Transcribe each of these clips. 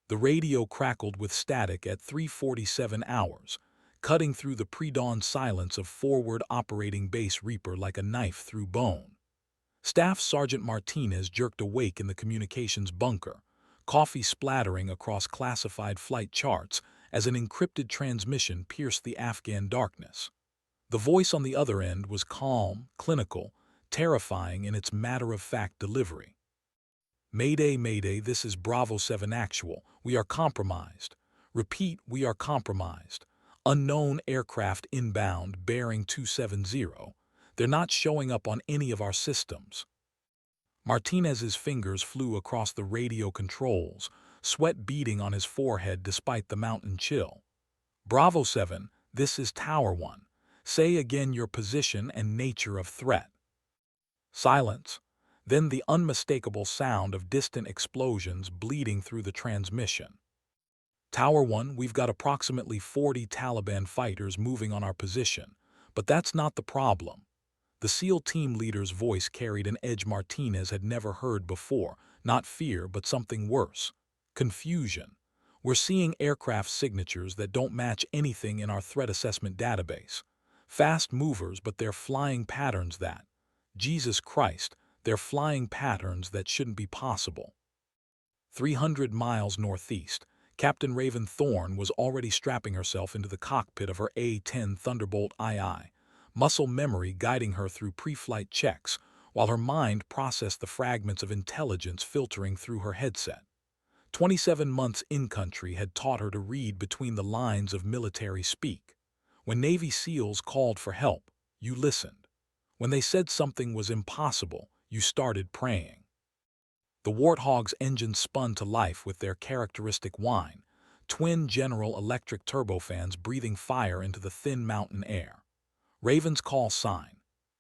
The radio crackled with static at 3:47 hours, cutting through the pre-dawn silence of forward operating base Reaper like a knife through bone. Staff Sergeant Martinez jerked awake in the communications bunker, coffee splattering across classified flight charts as an encrypted transmission pierced the Afghan darkness. The voice on the other end was calm, clinical, terrifying in its matter-of-fact delivery. Mayday, Mayday, this is Bravo 7 Actual. We are compromised. Repeat, we are compromised. Unknown aircraft inbound, bearing 270. They're not showing up on any of our systems. Martinez's fingers flew across the radio controls, sweat beading on his forehead despite the mountain chill. Bravo 7, this is Tower 1. Say again your position and nature of threat. Silence. Then the unmistakable sound of distant explosions bleeding through the transmission. Tower 1, we've got approximately 40 Taliban fighters moving on our position, but that's not the problem. The SEAL team leader's voice carried an edge Martinez had never heard before, not fear but something worse. Confusion. We're seeing aircraft signatures that don't match anything in our threat assessment database. Fast movers, but they're flying patterns that, Jesus Christ, they're flying patterns that shouldn't be possible. 300 miles northeast, Captain Raven Thorne was already strapping herself into the cockpit of her A-10 Thunderbolt II, muscle memory guiding her through pre-flight checks, while her mind processed the fragments of intelligence filtering through her headset. 27 months in-country had taught her to read between the lines of military speak. When Navy SEALs called for help, you listened. When they said something was impossible, you started praying. The Warthog's engines spun to life with their characteristic whine, twin General Electric turbofans breathing fire into the thin mountain air. Raven's call sign,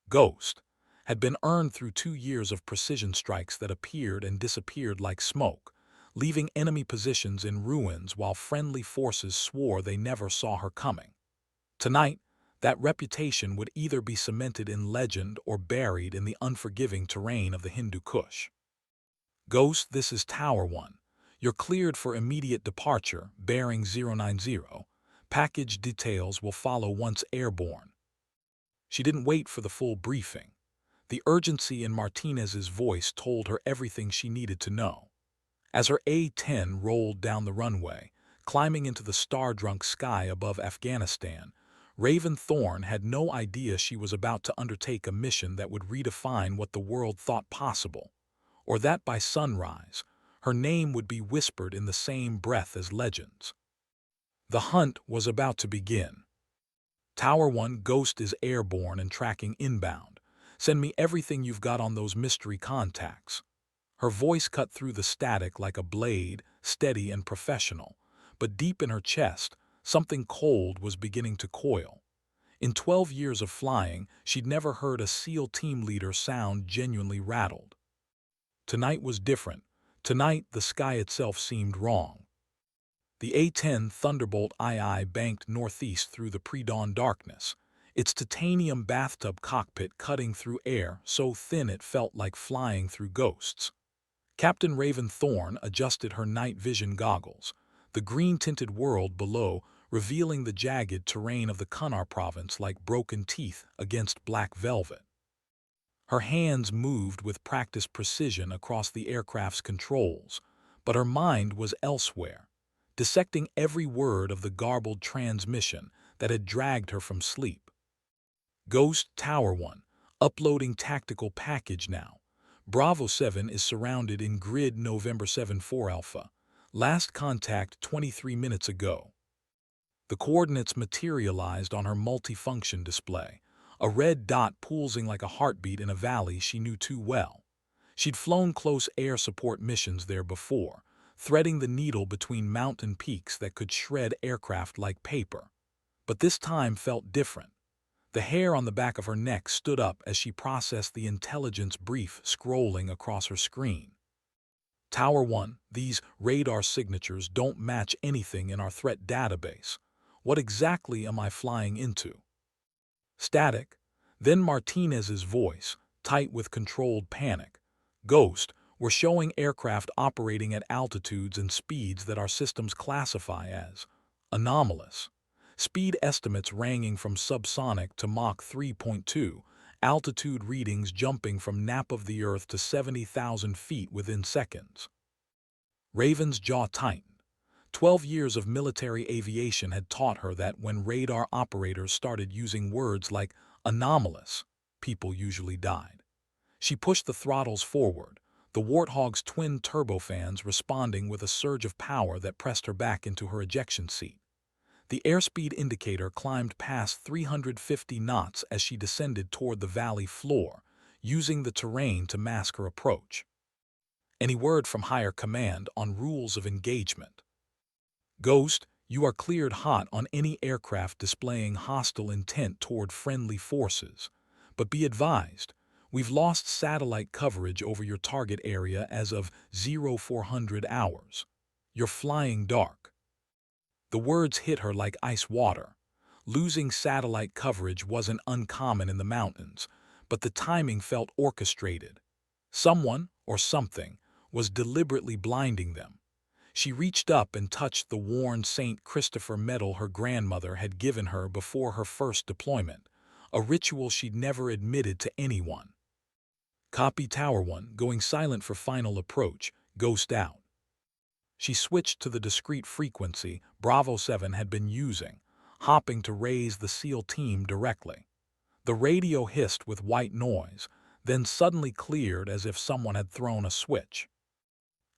Ghost, had been earned through 2 years of precision strikes that appeared and disappeared like smoke, leaving enemy positions in ruins while friendly forces swore they never saw her coming. Tonight, that reputation would either be cemented in legend or buried in the unforgiving terrain of the Hindu Kush. Ghost, this is Tower 1. You're cleared for immediate departure, bearing 090. Package details will follow once airborne. She didn't wait for the full briefing. The urgency in Martinez's voice told her everything she needed to know. As her A-10 rolled down the runway, climbing into the star-drunk sky above Afghanistan, Raven Thorne had no idea she was about to undertake a mission that would redefine what the world thought possible, or that by sunrise, her name would be whispered in the same breath as legends. The hunt was about to begin. Tower 1, Ghost is airborne and tracking inbound. Send me everything you've got on those mystery contacts. Her voice cut through the static like a blade, steady and professional, but deep in her chest, something cold was beginning to coil. In 12 years of flying, she'd never heard a SEAL team leader sound genuinely rattled. Tonight was different. Tonight, the sky itself seemed wrong. The A-10 Thunderbolt II banked northeast through the pre-dawn darkness, its titanium bathtub cockpit cutting through air so thin it felt like flying through ghosts. Captain Raven Thorne adjusted her night vision goggles, the green-tinted world below revealing the jagged terrain of the Kunar province like broken teeth against black velvet. Her hands moved with practiced precision across the aircraft's controls, but her mind was elsewhere, dissecting every word of the garbled transmission that had dragged her from sleep. Ghost, Tower 1, uploading tactical package now. Bravo 7 is surrounded in grid November 7-4 Alpha. Last contact 23 minutes ago. The coordinates materialized on her multifunction display, a red dot pulsing like a heartbeat in a valley she knew too well. She'd flown close air support missions there before, threading the needle between mountain peaks that could shred aircraft like paper. But this time felt different. The hair on the back of her neck stood up as she processed the intelligence brief scrolling across her screen. Tower 1, these radar signatures don't match anything in our threat database. What exactly am I flying into? Static. Then Martinez's voice, tight with controlled panic. Ghost, We're showing aircraft operating at altitudes and speeds that our systems classify as anomalous. Speed estimates ranging from subsonic to Mach 3.2, altitude readings jumping from nap of the Earth to 70,000 feet within seconds. Raven's jaw tightened. 12 years of military aviation had taught her that when radar operators started using words like anomalous, people usually died. She pushed the throttles forward, the Warthog's twin turbofans responding with a surge of power that pressed her back into her ejection seat. The airspeed indicator climbed past 350 knots as she descended toward the valley floor, using the terrain to mask her approach. Any word from higher command on rules of engagement? Ghost, you are cleared hot on any aircraft displaying hostile intent toward friendly forces. But be advised, we've lost satellite coverage over your target area as of 0400 hours. You're flying dark. The words hit her like ice water. Losing satellite coverage wasn't uncommon in the mountains, but the timing felt orchestrated. Someone, or something, was deliberately blinding them. She reached up and touched the worn St. Christopher medal her grandmother had given her before her first deployment, a ritual she'd never admitted to anyone. Copy Tower 1, going silent for final approach, Ghost out. She switched to the discrete frequency Bravo 7 had been using, hopping to raise the SEAL team directly. The radio hissed with white noise, then suddenly cleared as if someone had thrown a switch.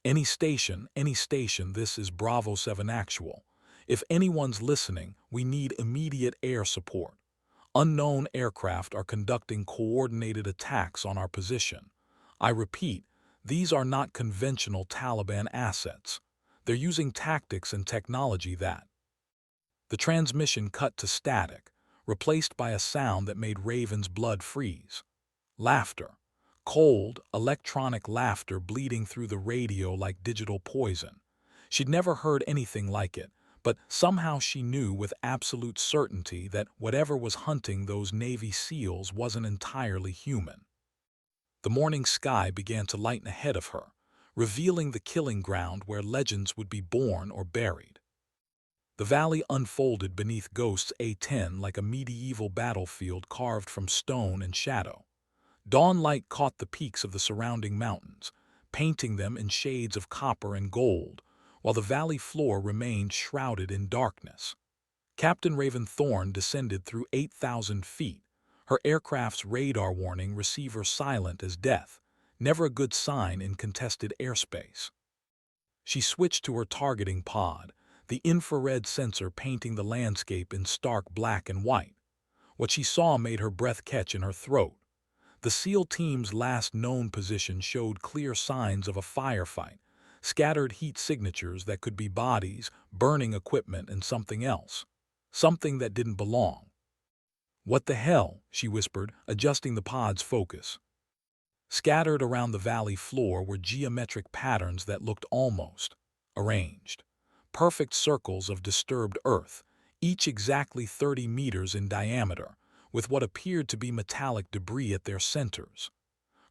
Any station, this is Bravo 7 Actual. If anyone's listening, we need immediate air support. Unknown aircraft are conducting coordinated attacks on our position. I repeat, these are not conventional Taliban assets. They're using tactics and technology that. The transmission cut to static, replaced by a sound that made Raven's blood freeze. Laughter. Cold, electronic laughter bleeding through the radio like digital poison. She'd never heard anything like it, but somehow she knew with absolute certainty that whatever was hunting those Navy SEALs wasn't entirely human. The morning sky began to lighten ahead of her, revealing the killing ground where legends would be born or buried. The valley unfolded beneath Ghost's A-10 like a medieval battlefield carved from stone and shadow. Dawn light caught the peaks of the surrounding mountains, painting them in shades of copper and gold, while the valley floor remained shrouded in darkness. Captain Raven Thorne descended through 8,000 feet, her aircraft's radar warning receiver silent as death, never a good sign in contested airspace. She switched to her targeting pod, the infrared sensor painting the landscape in stark black and white. What she saw made her breath catch in her throat. The SEAL team's last known position showed clear signs of a firefight, scattered heat signatures that could be bodies, burning equipment, and something else. Something that didn't belong. "What the hell?" she whispered, adjusting the pod's focus. Scattered around the valley floor were geometric patterns that looked almost arranged. Perfect circles of disturbed earth, each exactly 30 meters in diameter, with what appeared to be metallic debris at their centers.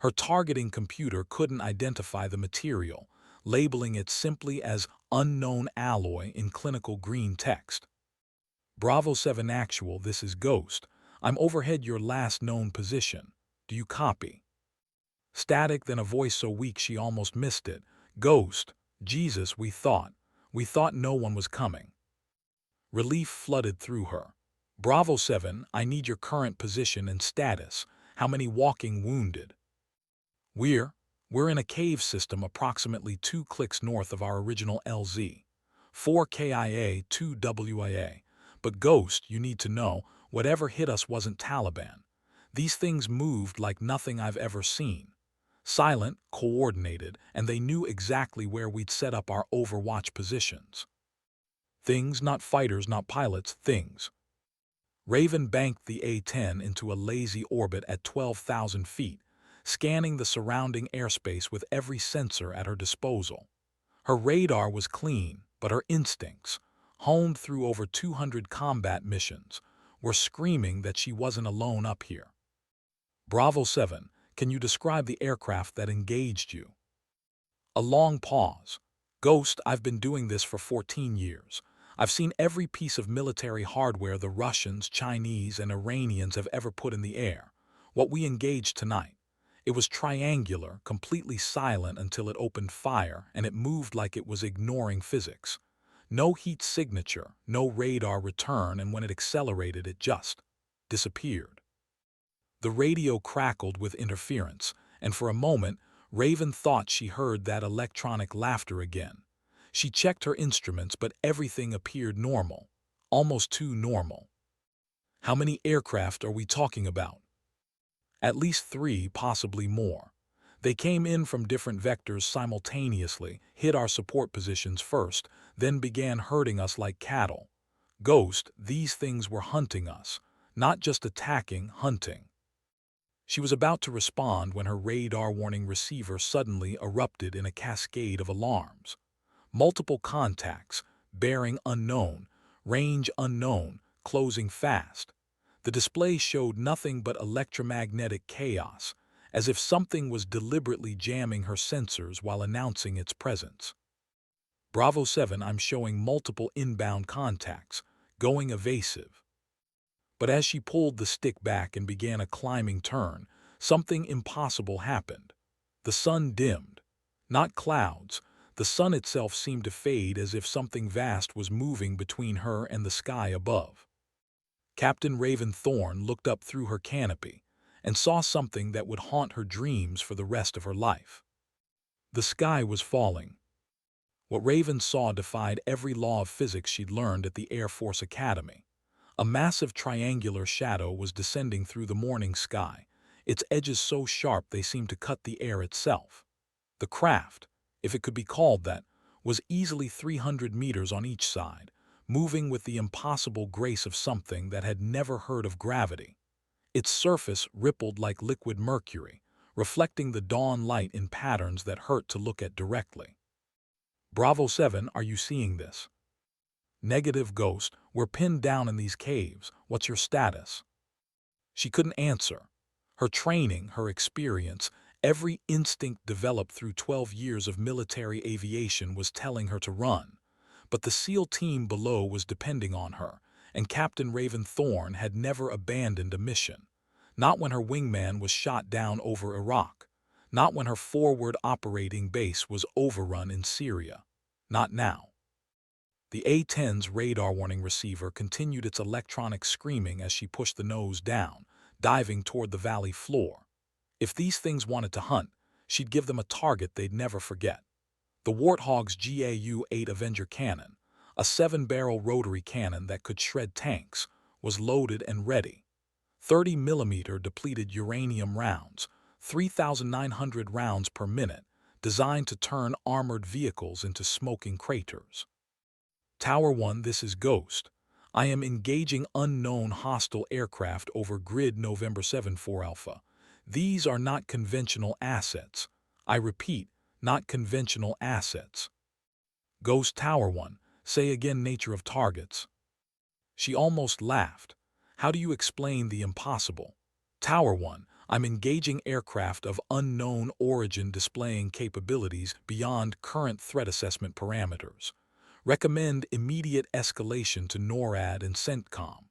Her targeting computer couldn't identify the material, labeling it simply as unknown alloy in clinical green text. Bravo 7 Actual, this is Ghost. I'm overhead your last known position. Do you copy? Static, then a voice so weak she almost missed it. Ghost, Jesus, we thought no one was coming. Relief flooded through her. Bravo 7, I need your current position and status. How many walking wounded? We're in a cave system approximately 2 clicks north of our original LZ. 4 KIA, 2 WIA. But Ghost, you need to know, whatever hit us wasn't Taliban. These things moved like nothing I've ever seen. Silent, coordinated, and they knew exactly where we'd set up our overwatch positions. Things, not fighters, not pilots, things. Raven banked the A-10 into a lazy orbit at 12,000 feet, scanning the surrounding airspace with every sensor at her disposal. Her radar was clean, but her instincts, honed through over 200 combat missions, were screaming that she wasn't alone up here. Bravo 7, can you describe the aircraft that engaged you? A long pause. Ghost, I've been doing this for 14 years. I've seen every piece of military hardware the Russians, Chinese, and Iranians have ever put in the air. What we engaged tonight. It was triangular, completely silent until it opened fire, and it moved like it was ignoring physics. No heat signature, no radar return, and when it accelerated, it just disappeared. The radio crackled with interference, and for a moment, Raven thought she heard that electronic laughter again. She checked her instruments, but everything appeared normal, almost too normal. How many aircraft are we talking about? At least 3, possibly more. They came in from different vectors simultaneously, hit our support positions first, then began herding us like cattle. Ghost, these things were hunting us, not just attacking, hunting. She was about to respond when her radar warning receiver suddenly erupted in a cascade of alarms. Multiple contacts, bearing unknown, range unknown, closing fast. The display showed nothing but electromagnetic chaos, as if something was deliberately jamming her sensors while announcing its presence. Bravo 7, I'm showing multiple inbound contacts, going evasive. But as she pulled the stick back and began a climbing turn, something impossible happened. The sun dimmed. Not clouds. The sun itself seemed to fade as if something vast was moving between her and the sky above. Captain Raven Thorne looked up through her canopy and saw something that would haunt her dreams for the rest of her life. The sky was falling. What Raven saw defied every law of physics she'd learned at the Air Force Academy. A massive triangular shadow was descending through the morning sky, its edges so sharp they seemed to cut the air itself. The craft, if it could be called that, was easily 300 meters on each side, moving with the impossible grace of something that had never heard of gravity. Its surface rippled like liquid mercury, reflecting the dawn light in patterns that hurt to look at directly. Bravo 7, are you seeing this? Negative, Ghost, we're pinned down in these caves. What's your status? She couldn't answer. Her training, her experience, every instinct developed through 12 years of military aviation was telling her to run. But the SEAL team below was depending on her, and Captain Raven Thorne had never abandoned a mission. Not when her wingman was shot down over Iraq. Not when her forward operating base was overrun in Syria. Not now. The A-10's radar warning receiver continued its electronic screaming as she pushed the nose down, diving toward the valley floor. If these things wanted to hunt, she'd give them a target they'd never forget. The Warthog's GAU-8 Avenger cannon, a 7-barrel rotary cannon that could shred tanks, was loaded and ready. 30mm depleted uranium rounds, 3,900 rounds per minute, designed to turn armored vehicles into smoking craters. Tower 1, this is Ghost. I am engaging unknown hostile aircraft over grid November 7-4 Alpha. These are not conventional assets. I repeat, not conventional assets. Ghost Tower 1, say again nature of targets. She almost laughed. How do you explain the impossible? Tower 1, I'm engaging aircraft of unknown origin displaying capabilities beyond current threat assessment parameters. Recommend immediate escalation to NORAD and CENTCOM.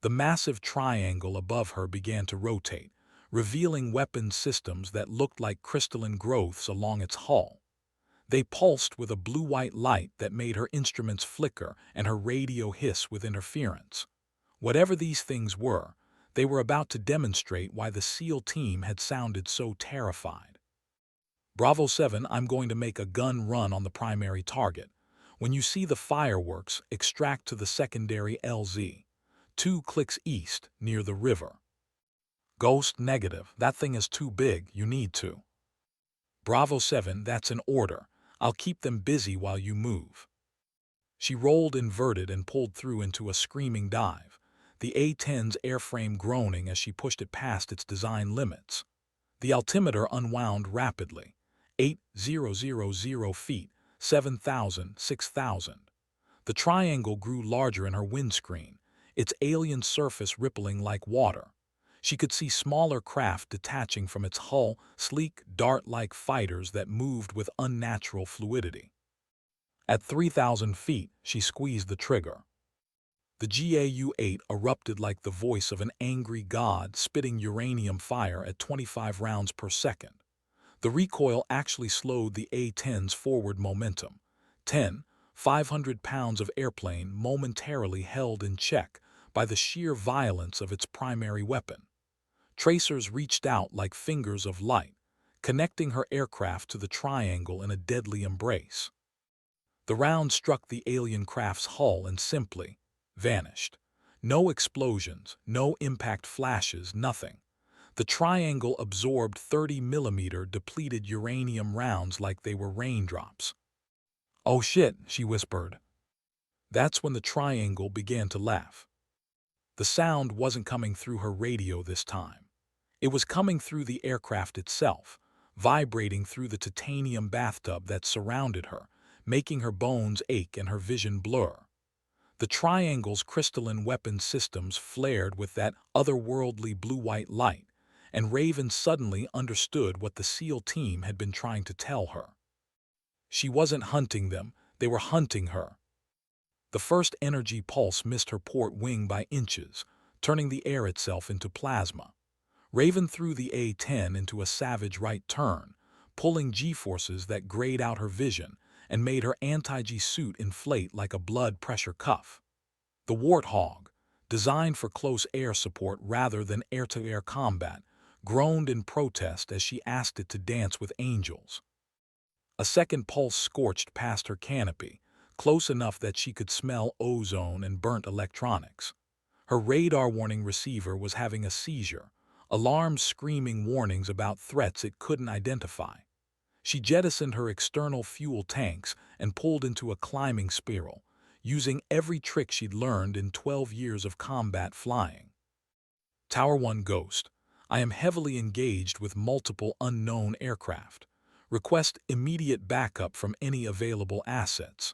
The massive triangle above her began to rotate, revealing weapon systems that looked like crystalline growths along its hull. They pulsed with a blue-white light that made her instruments flicker and her radio hiss with interference. Whatever these things were, they were about to demonstrate why the SEAL team had sounded so terrified. Bravo 7, I'm going to make a gun run on the primary target. When you see the fireworks, extract to the secondary LZ. 2 clicks east, near the river. Ghost negative, that thing is too big, you need to. Bravo 7, that's an order. I'll keep them busy while you move. She rolled inverted and pulled through into a screaming dive, the A-10's airframe groaning as she pushed it past its design limits. The altimeter unwound rapidly. 8,000 feet. 7,000, 6,000. The triangle grew larger in her windscreen, its alien surface rippling like water. She could see smaller craft detaching from its hull, sleek, dart-like fighters that moved with unnatural fluidity. At 3,000 feet, she squeezed the trigger. The GAU-8 erupted like the voice of an angry god spitting uranium fire at 25 rounds per second. The recoil actually slowed the A-10's forward momentum. 500 pounds of airplane momentarily held in check by the sheer violence of its primary weapon. Tracers reached out like fingers of light, connecting her aircraft to the triangle in a deadly embrace. The round struck the alien craft's hull and simply vanished. No explosions, no impact flashes, nothing. The triangle absorbed 30-millimeter depleted uranium rounds like they were raindrops. "Oh shit," she whispered. That's when the triangle began to laugh. The sound wasn't coming through her radio this time. It was coming through the aircraft itself, vibrating through the titanium bathtub that surrounded her, making her bones ache and her vision blur. The triangle's crystalline weapon systems flared with that otherworldly blue-white light, and Raven suddenly understood what the SEAL team had been trying to tell her. She wasn't hunting them, they were hunting her. The first energy pulse missed her port wing by inches, turning the air itself into plasma. Raven threw the A-10 into a savage right turn, pulling G-forces that grayed out her vision and made her anti-G suit inflate like a blood pressure cuff. The Warthog, designed for close air support rather than air-to-air combat, groaned in protest as she asked it to dance with angels. A second pulse scorched past her canopy, close enough that she could smell ozone and burnt electronics. Her radar warning receiver was having a seizure, alarms screaming warnings about threats it couldn't identify. She jettisoned her external fuel tanks and pulled into a climbing spiral, using every trick she'd learned in 12 years of combat flying. Tower 1 Ghost. I am heavily engaged with multiple unknown aircraft. Request immediate backup from any available assets.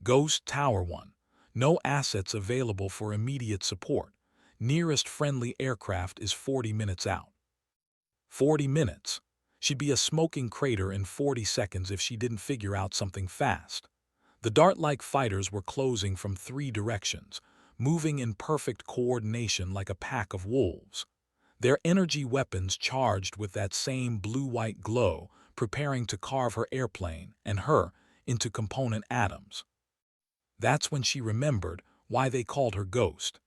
Ghost Tower 1. No assets available for immediate support. Nearest friendly aircraft is 40 minutes out. 40 minutes? She'd be a smoking crater in 40 seconds if she didn't figure out something fast. The dart-like fighters were closing from 3 directions, moving in perfect coordination like a pack of wolves. Their energy weapons charged with that same blue-white glow, preparing to carve her airplane and her into component atoms. That's when she remembered why they called her Ghost.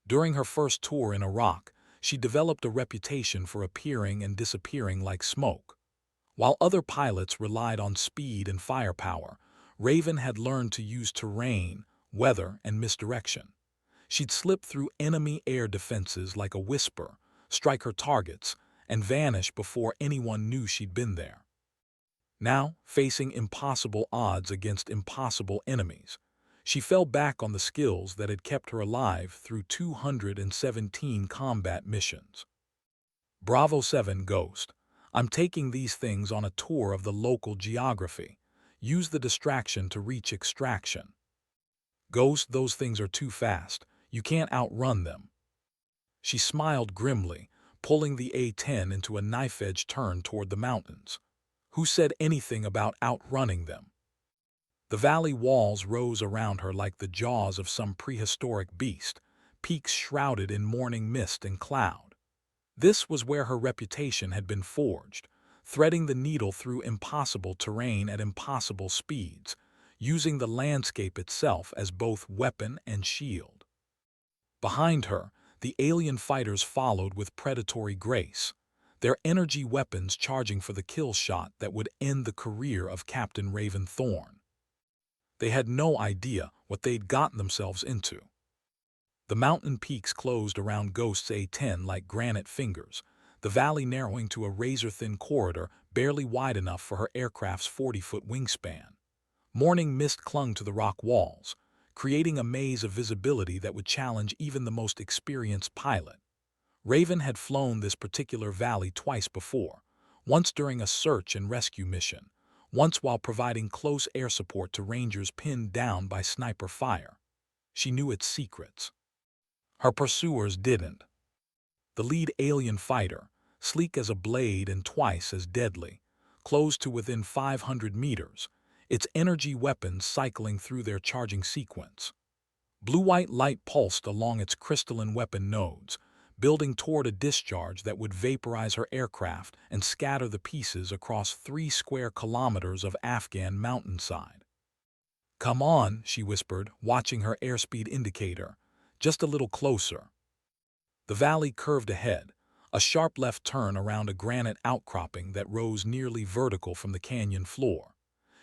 During her first tour in Iraq, she developed a reputation for appearing and disappearing like smoke. While other pilots relied on speed and firepower, Raven had learned to use terrain, weather, and misdirection. She'd slip through enemy air defenses like a whisper, strike her targets, and vanish before anyone knew she'd been there. Now, facing impossible odds against impossible enemies, she fell back on the skills that had kept her alive through 217 combat missions. Bravo 7 Ghost. I'm taking these things on a tour of the local geography. Use the distraction to reach extraction. Ghost, those things are too fast. You can't outrun them. She smiled grimly, pulling the A-10 into a knife-edge turn toward the mountains. Who said anything about outrunning them? The valley walls rose around her like the jaws of some prehistoric beast, peaks shrouded in morning mist and cloud. This was where her reputation had been forged, threading the needle through impossible terrain at impossible speeds, using the landscape itself as both weapon and shield. Behind her, the alien fighters followed with predatory grace, their energy weapons charging for the kill shot that would end the career of Captain Raven Thorne. They had no idea what they'd gotten themselves into. The mountain peaks closed around Ghost's A-10 like granite fingers, the valley narrowing to a razor-thin corridor barely wide enough for her aircraft's 40-foot wingspan. Morning mist clung to the rock walls, creating a maze of visibility that would challenge even the most experienced pilot. Raven had flown this particular valley twice before, once during a search and rescue mission, once while providing close air support to Rangers pinned down by sniper fire. She knew its secrets. Her pursuers didn't. The lead alien fighter, sleek as a blade and twice as deadly, closed to within 500 meters, its energy weapons cycling through their charging sequence. Blue-white light pulsed along its crystalline weapon nodes, building toward a discharge that would vaporize her aircraft and scatter the pieces across 3 square kilometers of Afghan mountainside. "Come on," she whispered, watching her airspeed indicator. "Just a little closer." The valley curved ahead, a sharp left turn around a granite outcropping that rose nearly vertical from the canyon floor.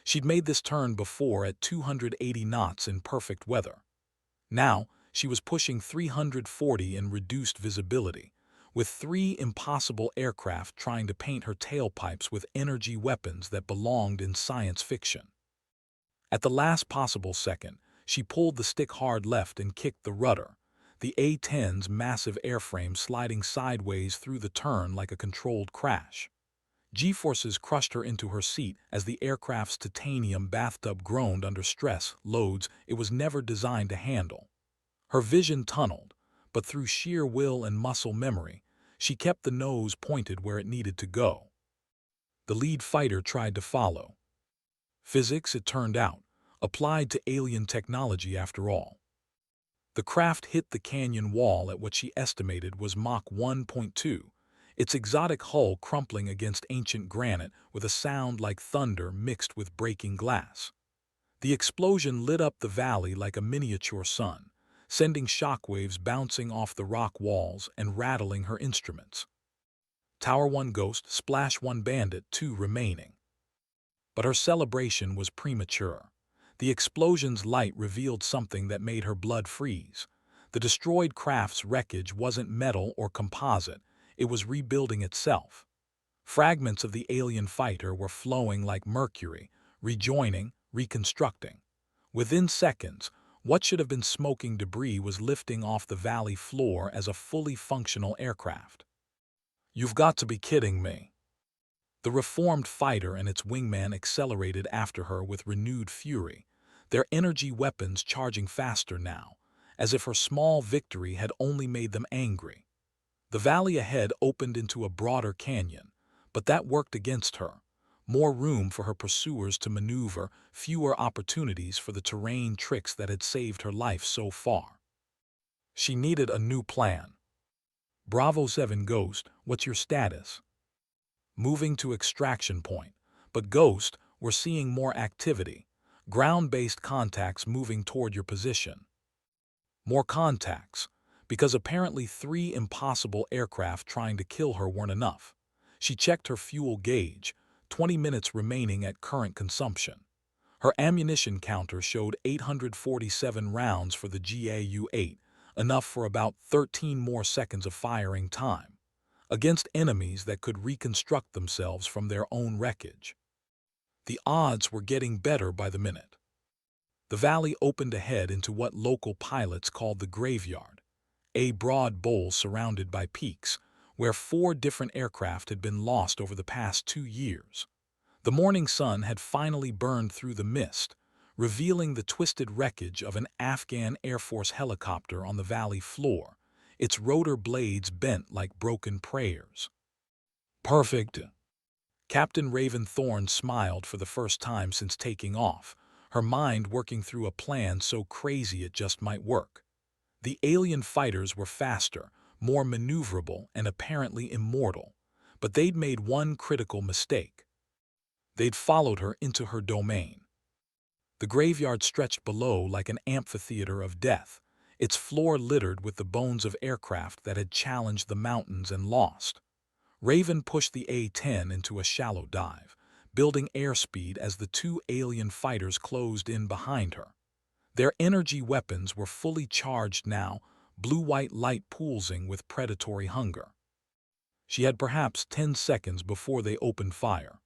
She'd made this turn before at 280 knots in perfect weather. Now, she was pushing 340 in reduced visibility, with 3 impossible aircraft trying to paint her tailpipes with energy weapons that belonged in science fiction. At the last possible second, she pulled the stick hard left and kicked the rudder, the A-10's massive airframe sliding sideways through the turn like a controlled crash. G-forces crushed her into her seat as the aircraft's titanium bathtub groaned under stress loads it was never designed to handle. Her vision tunneled, but through sheer will and muscle memory, she kept the nose pointed where it needed to go. The lead fighter tried to follow. Physics, it turned out, applied to alien technology after all. The craft hit the canyon wall at what she estimated was Mach 1.2, its exotic hull crumpling against ancient granite with a sound like thunder mixed with breaking glass. The explosion lit up the valley like a miniature sun, sending shockwaves bouncing off the rock walls and rattling her instruments. Tower 1 Ghost, Splash 1 Bandit, 2 remaining. But her celebration was premature. The explosion's light revealed something that made her blood freeze. The destroyed craft's wreckage wasn't metal or composite, it was rebuilding itself. Fragments of the alien fighter were flowing like mercury, rejoining, reconstructing. Within seconds, what should have been smoking debris was lifting off the valley floor as a fully functional aircraft. "You've got to be kidding me." The reformed fighter and its wingman accelerated after her with renewed fury, their energy weapons charging faster now, as if her small victory had only made them angry. The valley ahead opened into a broader canyon, but that worked against her. More room for her pursuers to maneuver, fewer opportunities for the terrain tricks that had saved her life so far. She needed a new plan. "Bravo 7 Ghost, what's your status?" "Moving to extraction point. But Ghost, we're seeing more activity. Ground-based contacts moving toward your position." More contacts, because apparently 3 impossible aircraft trying to kill her weren't enough. She checked her fuel gauge, 20 minutes remaining at current consumption. Her ammunition counter showed 847 rounds for the GAU-8, enough for about 13 more seconds of firing time, against enemies that could reconstruct themselves from their own wreckage. The odds were getting better by the minute. The valley opened ahead into what local pilots called the graveyard, a broad bowl surrounded by peaks, where 4 different aircraft had been lost over the past 2 years. The morning sun had finally burned through the mist, revealing the twisted wreckage of an Afghan Air Force helicopter on the valley floor, its rotor blades bent like broken prayers. "Perfect." Captain Raven Thorne smiled for the first time since taking off, her mind working through a plan so crazy it just might work. The alien fighters were faster, more maneuverable, and apparently immortal, but they'd made one critical mistake. They'd followed her into her domain. The graveyard stretched below like an amphitheater of death, its floor littered with the bones of aircraft that had challenged the mountains and lost. Raven pushed the A-10 into a shallow dive, building airspeed as the 2 alien fighters closed in behind her. Their energy weapons were fully charged now, blue-white light pulsing with predatory hunger. She had perhaps 10 seconds before they opened fire.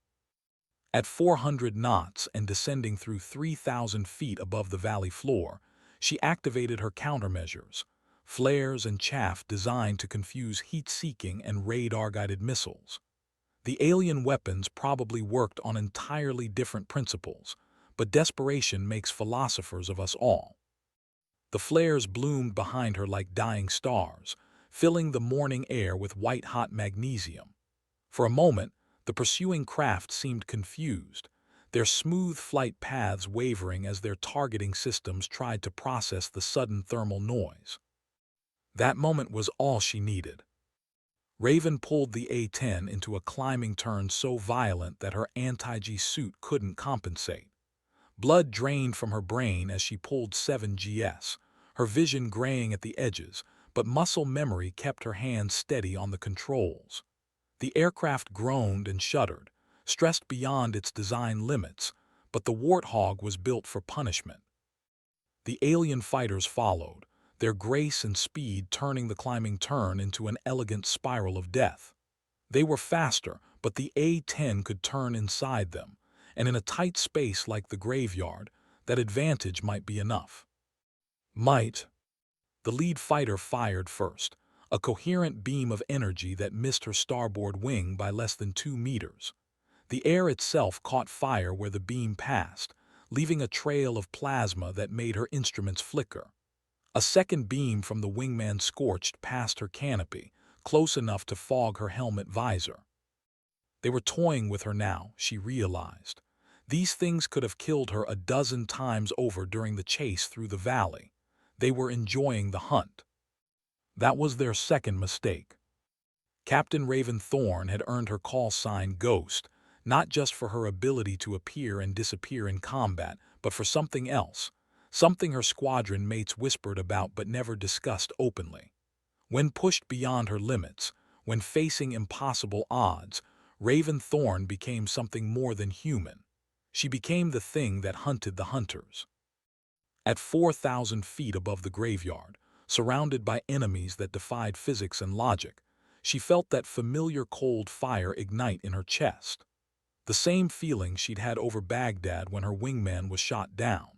At 400 knots and descending through 3,000 feet above the valley floor, she activated her countermeasures, flares and chaff designed to confuse heat-seeking and radar-guided missiles. The alien weapons probably worked on entirely different principles, but desperation makes philosophers of us all. The flares bloomed behind her like dying stars, filling the morning air with white-hot magnesium. For a moment, the pursuing craft seemed confused, their smooth flight paths wavering as their targeting systems tried to process the sudden thermal noise. That moment was all she needed. Raven pulled the A-10 into a climbing turn so violent that her anti-G suit couldn't compensate. Blood drained from her brain as she pulled 7GS, her vision graying at the edges, but muscle memory kept her hands steady on the controls. The aircraft groaned and shuddered, stressed beyond its design limits, but the Warthog was built for punishment. The alien fighters followed, their grace and speed turning the climbing turn into an elegant spiral of death. They were faster, but the A-10 could turn inside them, and in a tight space like the graveyard, that advantage might be enough. The lead fighter fired first, a coherent beam of energy that missed her starboard wing by less than 2 meters. The air itself caught fire where the beam passed, leaving a trail of plasma that made her instruments flicker. A second beam from the wingman scorched past her canopy, close enough to fog her helmet visor. They were toying with her now, she realized. These things could have killed her a dozen times over during the chase through the valley. They were enjoying the hunt. That was their second mistake. Captain Raven Thorne had earned her call sign Ghost, not just for her ability to appear and disappear in combat, but for something else, something her squadron mates whispered about but never discussed openly. When pushed beyond her limits, when facing impossible odds, Raven Thorne became something more than human. She became the thing that hunted the hunters. At 4,000 feet above the graveyard, surrounded by enemies that defied physics and logic, she felt that familiar cold fire ignite in her chest. The same feeling she'd had over Baghdad when her wingman was shot down.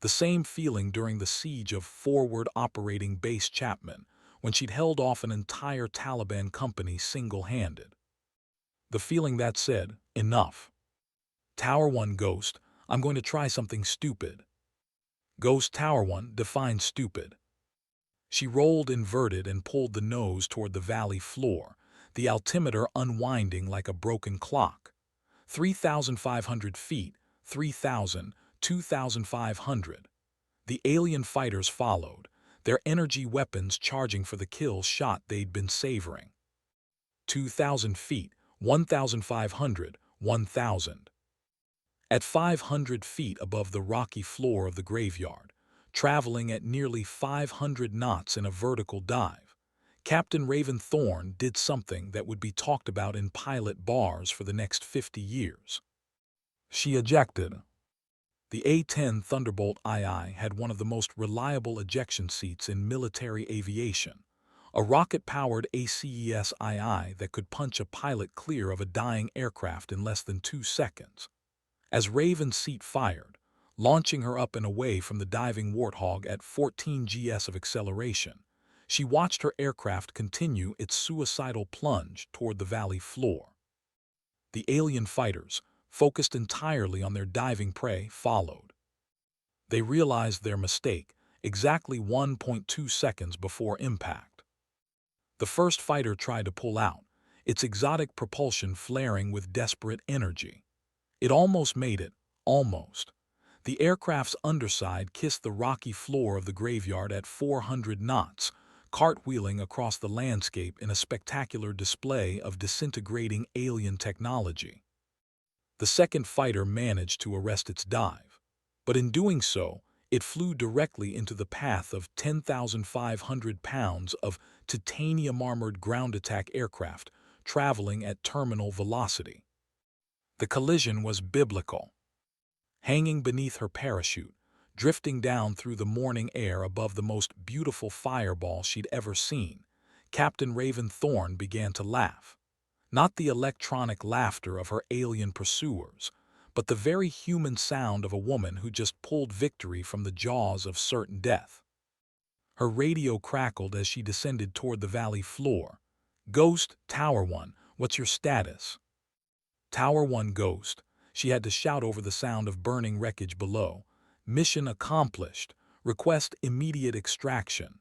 The same feeling during the siege of Forward Operating Base Chapman, when she'd held off an entire Taliban company single-handed. The feeling that said, enough. Tower 1 Ghost, I'm going to try something stupid. Ghost Tower 1 define stupid. She rolled inverted and pulled the nose toward the valley floor, the altimeter unwinding like a broken clock. 3,500 feet, 3,000, 2,500. The alien fighters followed, their energy weapons charging for the kill shot they'd been savoring. 2,000 feet, 1,500, 1,000. At 500 feet above the rocky floor of the graveyard, traveling at nearly 500 knots in a vertical dive, Captain Raven Thorne did something that would be talked about in pilot bars for the next 50 years. She ejected. The A-10 Thunderbolt II had one of the most reliable ejection seats in military aviation, a rocket-powered ACES II that could punch a pilot clear of a dying aircraft in less than 2 seconds. As Raven's seat fired, launching her up and away from the diving Warthog at 14 gs of acceleration, she watched her aircraft continue its suicidal plunge toward the valley floor. The alien fighters, focused entirely on their diving prey, followed. They realized their mistake exactly 1.2 seconds before impact. The first fighter tried to pull out, its exotic propulsion flaring with desperate energy. It almost made it, almost. The aircraft's underside kissed the rocky floor of the graveyard at 400 knots, cartwheeling across the landscape in a spectacular display of disintegrating alien technology. The second fighter managed to arrest its dive, but in doing so, it flew directly into the path of 10,500 pounds of titanium-armored ground attack aircraft traveling at terminal velocity. The collision was biblical. Hanging beneath her parachute, drifting down through the morning air above the most beautiful fireball she'd ever seen, Captain Raven Thorne began to laugh. Not the electronic laughter of her alien pursuers, but the very human sound of a woman who just pulled victory from the jaws of certain death. Her radio crackled as she descended toward the valley floor. Ghost, Tower 1, what's your status? Tower 1 Ghost, she had to shout over the sound of burning wreckage below. Mission accomplished. Request immediate extraction.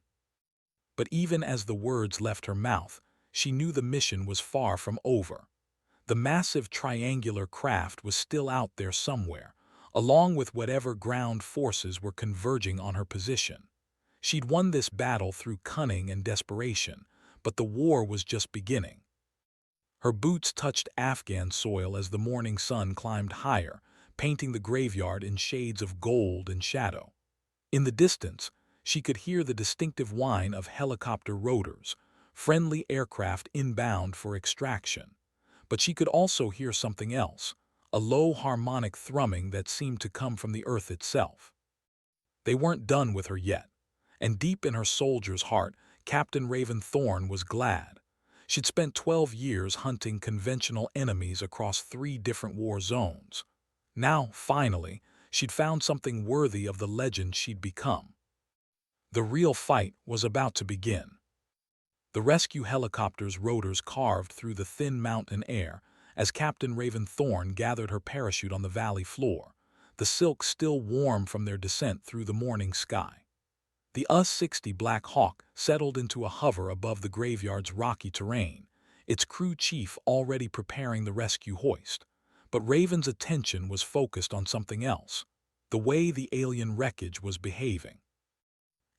But even as the words left her mouth, she knew the mission was far from over. The massive triangular craft was still out there somewhere, along with whatever ground forces were converging on her position. She'd won this battle through cunning and desperation, but the war was just beginning. Her boots touched Afghan soil as the morning sun climbed higher, painting the graveyard in shades of gold and shadow. In the distance, she could hear the distinctive whine of helicopter rotors, friendly aircraft inbound for extraction. But she could also hear something else, a low harmonic thrumming that seemed to come from the earth itself. They weren't done with her yet, and deep in her soldier's heart, Captain Raven Thorne was glad. She'd spent 12 years hunting conventional enemies across 3 different war zones. Now, finally, she'd found something worthy of the legend she'd become. The real fight was about to begin. The rescue helicopter's rotors carved through the thin mountain air as Captain Raven Thorne gathered her parachute on the valley floor, the silk still warm from their descent through the morning sky. The U-60 Black Hawk settled into a hover above the graveyard's rocky terrain, its crew chief already preparing the rescue hoist. But Raven's attention was focused on something else, the way the alien wreckage was behaving.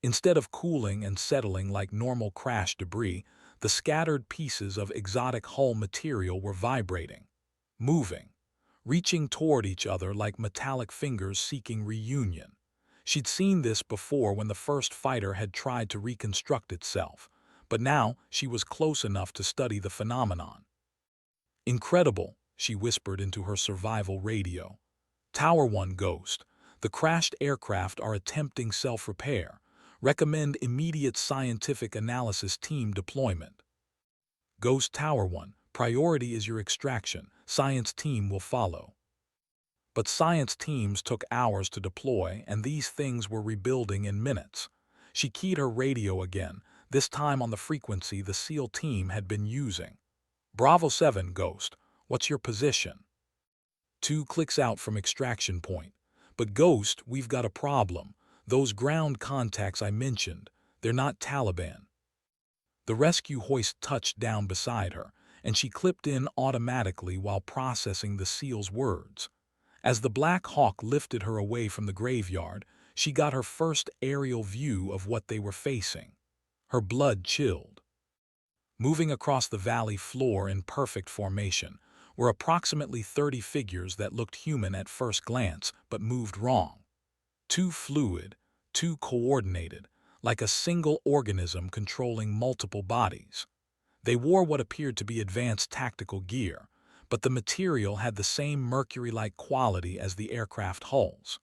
Instead of cooling and settling like normal crash debris, the scattered pieces of exotic hull material were vibrating, moving, reaching toward each other like metallic fingers seeking reunion. She'd seen this before when the first fighter had tried to reconstruct itself, but now she was close enough to study the phenomenon. "Incredible," she whispered into her survival radio. "Tower 1 Ghost, the crashed aircraft are attempting self-repair. Recommend immediate scientific analysis team deployment." "Ghost Tower 1, priority is your extraction. Science team will follow." But science teams took hours to deploy, and these things were rebuilding in minutes. She keyed her radio again, this time on the frequency the SEAL team had been using. "Bravo 7 Ghost, what's your position?" "2 clicks out from extraction point. But Ghost, we've got a problem. Those ground contacts I mentioned, they're not Taliban." The rescue hoist touched down beside her, and she clipped in automatically while processing the SEAL's words. As the Black Hawk lifted her away from the graveyard, she got her first aerial view of what they were facing. Her blood chilled. Moving across the valley floor in perfect formation were approximately 30 figures that looked human at first glance but moved wrong. Too fluid, too coordinated, like a single organism controlling multiple bodies. They wore what appeared to be advanced tactical gear, but the material had the same mercury-like quality as the aircraft hulls.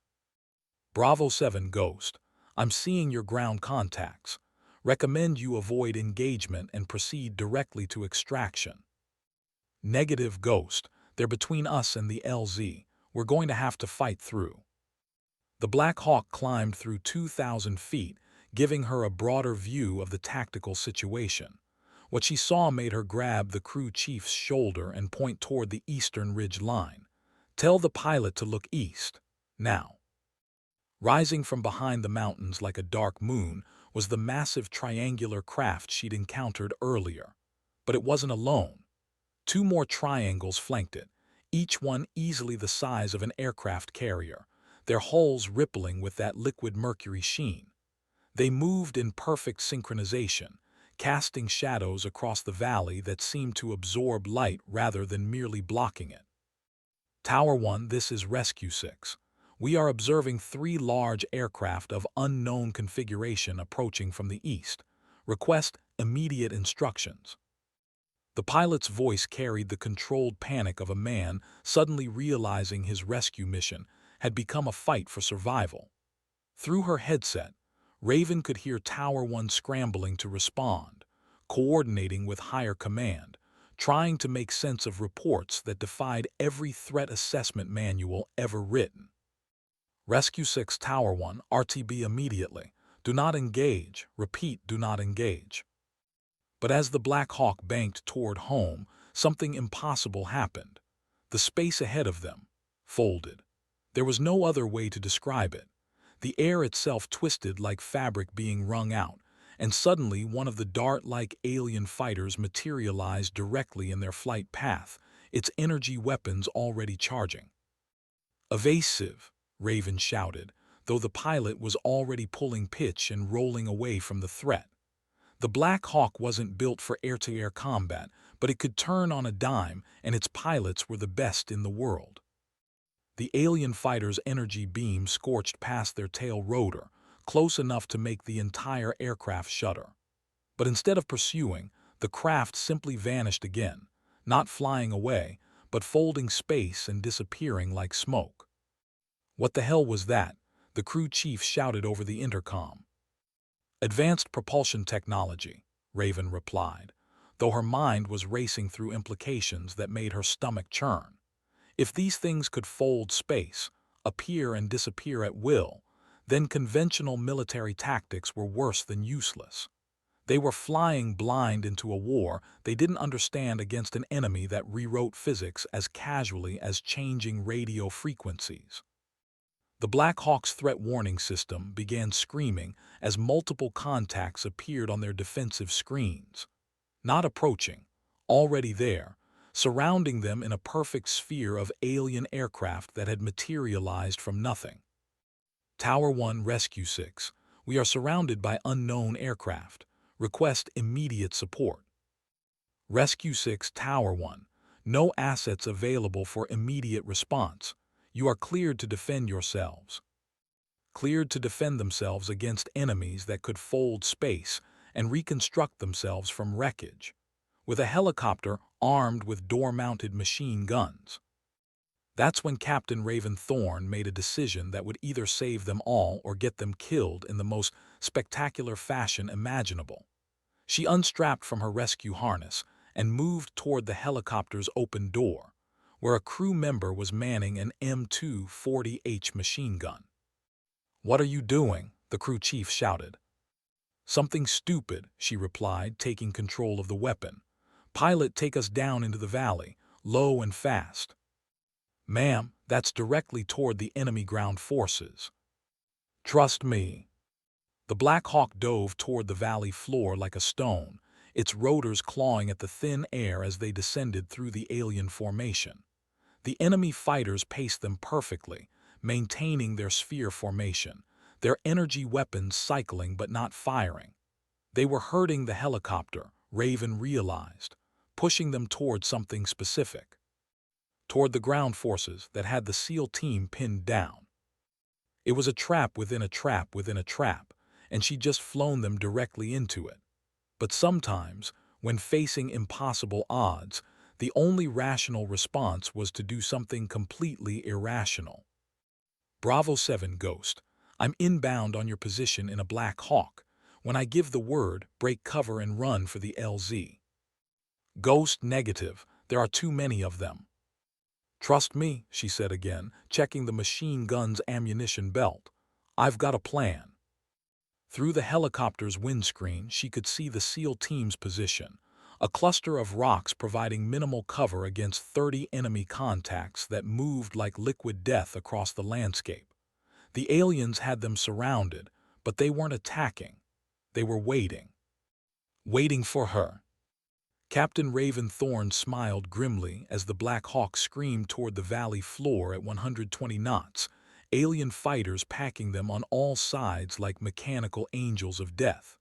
"Bravo 7 Ghost, I'm seeing your ground contacts. Recommend you avoid engagement and proceed directly to extraction." "Negative Ghost, they're between us and the LZ. We're going to have to fight through." The Black Hawk climbed through 2,000 feet, giving her a broader view of the tactical situation. What she saw made her grab the crew chief's shoulder and point toward the eastern ridge line. "Tell the pilot to look east, now." Rising from behind the mountains like a dark moon was the massive triangular craft she'd encountered earlier. But it wasn't alone. 2 more triangles flanked it, each one easily the size of an aircraft carrier, their hulls rippling with that liquid mercury sheen. They moved in perfect synchronization, casting shadows across the valley that seemed to absorb light rather than merely blocking it. "Tower 1, this is Rescue 6. We are observing 3 large aircraft of unknown configuration approaching from the east. Request immediate instructions." The pilot's voice carried the controlled panic of a man suddenly realizing his rescue mission had become a fight for survival. Through her headset, Raven could hear Tower 1 scrambling to respond, coordinating with higher command, trying to make sense of reports that defied every threat assessment manual ever written. "Rescue 6 Tower 1, RTB immediately. Do not engage. Repeat, do not engage." But as the Black Hawk banked toward home, something impossible happened. The space ahead of them folded. There was no other way to describe it. The air itself twisted like fabric being wrung out, and suddenly one of the dart-like alien fighters materialized directly in their flight path, its energy weapons already charging. "Evasive," Raven shouted, though the pilot was already pulling pitch and rolling away from the threat. The Black Hawk wasn't built for air-to-air combat, but it could turn on a dime, and its pilots were the best in the world. The alien fighter's energy beam scorched past their tail rotor, close enough to make the entire aircraft shudder. But instead of pursuing, the craft simply vanished again, not flying away, but folding space and disappearing like smoke. "What the hell was that?" the crew chief shouted over the intercom. "Advanced propulsion technology," Raven replied, though her mind was racing through implications that made her stomach churn. If these things could fold space, appear and disappear at will, then conventional military tactics were worse than useless. They were flying blind into a war they didn't understand against an enemy that rewrote physics as casually as changing radio frequencies. The Black Hawk's threat warning system began screaming as multiple contacts appeared on their defensive screens. Not approaching, already there, surrounding them in a perfect sphere of alien aircraft that had materialized from nothing. "Tower 1 Rescue 6, we are surrounded by unknown aircraft. Request immediate support." "Rescue 6 Tower 1, no assets available for immediate response. You are cleared to defend yourselves." Cleared to defend themselves against enemies that could fold space and reconstruct themselves from wreckage, with a helicopter armed with door-mounted machine guns. That's when Captain Raven Thorne made a decision that would either save them all or get them killed in the most spectacular fashion imaginable. She unstrapped from her rescue harness and moved toward the helicopter's open door, where a crew member was manning an M240H machine gun. "What are you doing?" the crew chief shouted. "Something stupid," she replied, taking control of the weapon. "Pilot, take us down into the valley, low and fast." "Ma'am, that's directly toward the enemy ground forces." "Trust me." The Black Hawk dove toward the valley floor like a stone, its rotors clawing at the thin air as they descended through the alien formation. The enemy fighters paced them perfectly, maintaining their sphere formation, their energy weapons cycling but not firing. They were hurting the helicopter, Raven realized, pushing them toward something specific. Toward the ground forces that had the SEAL team pinned down. It was a trap within a trap within a trap, and she'd just flown them directly into it. But sometimes, when facing impossible odds, the only rational response was to do something completely irrational. "Bravo 7 Ghost, I'm inbound on your position in a Black Hawk. When I give the word, break cover and run for the LZ." "Ghost negative, there are too many of them." "Trust me," she said again, checking the machine gun's ammunition belt. "I've got a plan." Through the helicopter's windscreen, she could see the SEAL team's position, a cluster of rocks providing minimal cover against 30 enemy contacts that moved like liquid death across the landscape. The aliens had them surrounded, but they weren't attacking. They were waiting. Waiting for her. Captain Raven Thorne smiled grimly as the Black Hawk screamed toward the valley floor at 120 knots, alien fighters packing them on all sides like mechanical angels of death.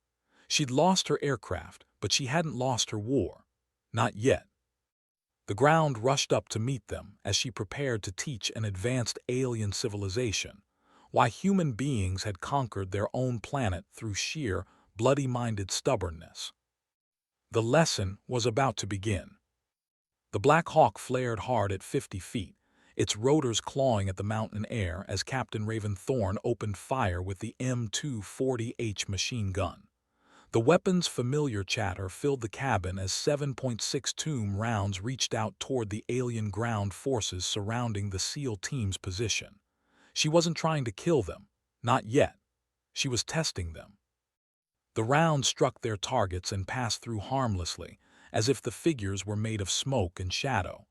She'd lost her aircraft, but she hadn't lost her war. Not yet. The ground rushed up to meet them as she prepared to teach an advanced alien civilization why human beings had conquered their own planet through sheer, bloody-minded stubbornness. The lesson was about to begin. The Black Hawk flared hard at 50 feet, its rotors clawing at the mountain air as Captain Raven Thorne opened fire with the M240H machine gun. The weapon's familiar chatter filled the cabin as 7.62 rounds reached out toward the alien ground forces surrounding the SEAL team's position. She wasn't trying to kill them, not yet. She was testing them. The rounds struck their targets and passed through harmlessly, as if the figures were made of smoke and shadow.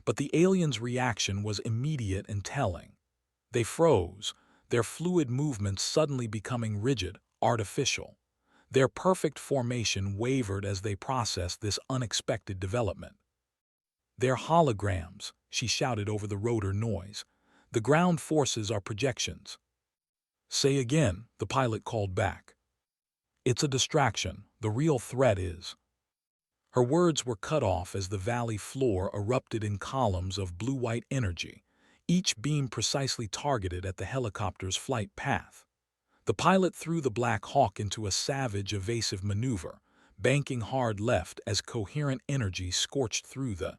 But the aliens' reaction was immediate and telling. They froze, their fluid movements suddenly becoming rigid, artificial. Their perfect formation wavered as they processed this unexpected development. "They're holograms," she shouted over the rotor noise. "The ground forces are projections." "Say again," the pilot called back. "It's a distraction. The real threat is—" Her words were cut off as the valley floor erupted in columns of blue-white energy, each beam precisely targeted at the helicopter's flight path. The pilot threw the Black Hawk into a savage, evasive maneuver, banking hard left as coherent energy scorched through the